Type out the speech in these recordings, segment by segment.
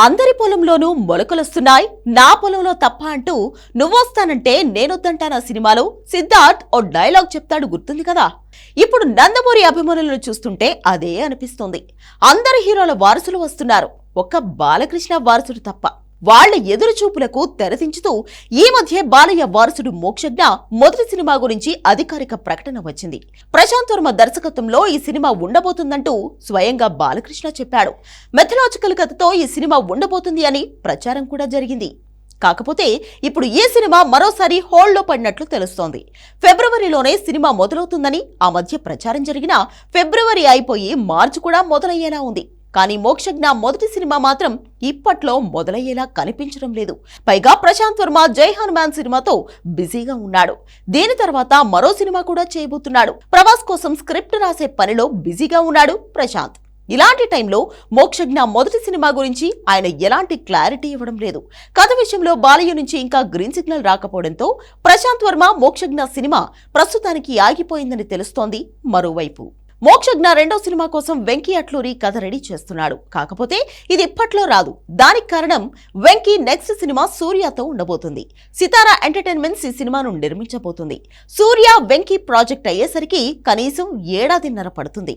అందరి పొలంలోనూ మొలకలొస్తున్నాయి, నా పొలంలో తప్ప అంటూ నువ్వొస్తానంటే నేనొద్దంటానా సినిమాలో సిద్ధార్థ్ ఓ డైలాగ్ చెప్తాడు, గుర్తుంది కదా. ఇప్పుడు నందమూరి అభిమానులను చూస్తుంటే అదే అనిపిస్తోంది. అందరి హీరోల వారసులు వస్తున్నారు, ఒక్క బాలకృష్ణ వారసుడు తప్ప. వాళ్ల ఎదురు చూపులకు తెరదించుతూ ఈ మధ్య బాలయ్య వారసుడు మోక్షజ్ఞ మొదటి సినిమా గురించి అధికారిక ప్రకటన వచ్చింది. ప్రశాంత్ వర్మ దర్శకత్వంలో ఈ సినిమా ఉండబోతుందంటూ స్వయంగా బాలకృష్ణ చెప్పాడు. మెథలాజికల్ కథతో ఈ సినిమా ఉండబోతుంది అని ప్రచారం కూడా జరిగింది. కాకపోతే ఇప్పుడు ఈ సినిమా మరోసారి హోల్డ్లో పడినట్లు తెలుస్తోంది. ఫిబ్రవరిలోనే సినిమా మొదలవుతుందని ఆ మధ్య ప్రచారం జరిగినా ఫిబ్రవరి అయిపోయి మార్చి కూడా మొదలయ్యేలా ఉంది. కానీ మోక్షజ్ఞ మొదటి సినిమా మాత్రం ఇప్పట్లో మొదలయ్యేలా కనిపించడం లేదు. పైగా ప్రశాంత్ వర్మ జై హనుమాన్ సినిమాతో బిజీగా ఉన్నాడు. దీని తర్వాత మరో సినిమా కూడా చేయబోతున్నాడు. ప్రభాస్ కోసం స్క్రిప్ట్ రాసే పనిలో బిజీగా ఉన్నాడు ప్రశాంత్. ఇలాంటి టైంలో మోక్షజ్ఞ మొదటి సినిమా గురించి ఆయన ఎలాంటి క్లారిటీ ఇవ్వడం లేదు. కథ విషయంలో బాలయ్య నుంచి ఇంకా గ్రీన్ సిగ్నల్ రాకపోవడంతో ప్రశాంత్ వర్మ మోక్షజ్ఞ సినిమా ప్రస్తుతానికి ఆగిపోయిందని తెలుస్తోంది. మరోవైపు మోక్షజ్ఞ రెండో సినిమా కోసం వెంకీ అట్లూరి కథ రెడీ చేస్తున్నాడు. కాకపోతే ఇది ఇప్పట్లో రాదు. దానికి కారణం వెంకీ నెక్స్ట్ సినిమా సూర్యతో ఉండబోతుంది. సితారా ఎంటర్టైన్మెంట్స్ ఈ సినిమాను నిర్మించబోతుంది. సూర్య వెంకీ ప్రాజెక్ట్ అయ్యేసరికి కనీసం ఏడాదిన్నర పడుతుంది.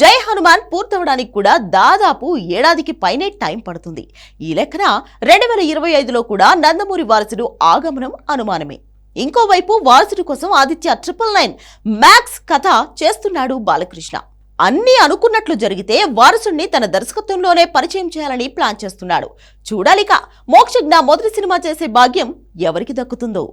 జై హనుమాన్ పూర్తవడానికి కూడా దాదాపు ఏడాదికి పైనే టైం పడుతుంది. ఈ లెక్కన 2025లో కూడా నందమూరి వారసుడు ఆగమనం అనుమానమే. ఇంకోవైపు వారసుడి కోసం ఆదిత్య 999 మ్యాక్స్ కథ చేస్తున్నాడు బాలకృష్ణ. అన్నీ అనుకున్నట్లు జరిగితే వారసుడిని తన దర్శకత్వంలోనే పరిచయం చేయాలని ప్లాన్ చేస్తున్నాడు. చూడాలిక మోక్షజ్ఞ మొదటి సినిమా చేసే భాగ్యం ఎవరికి దక్కుతుందో.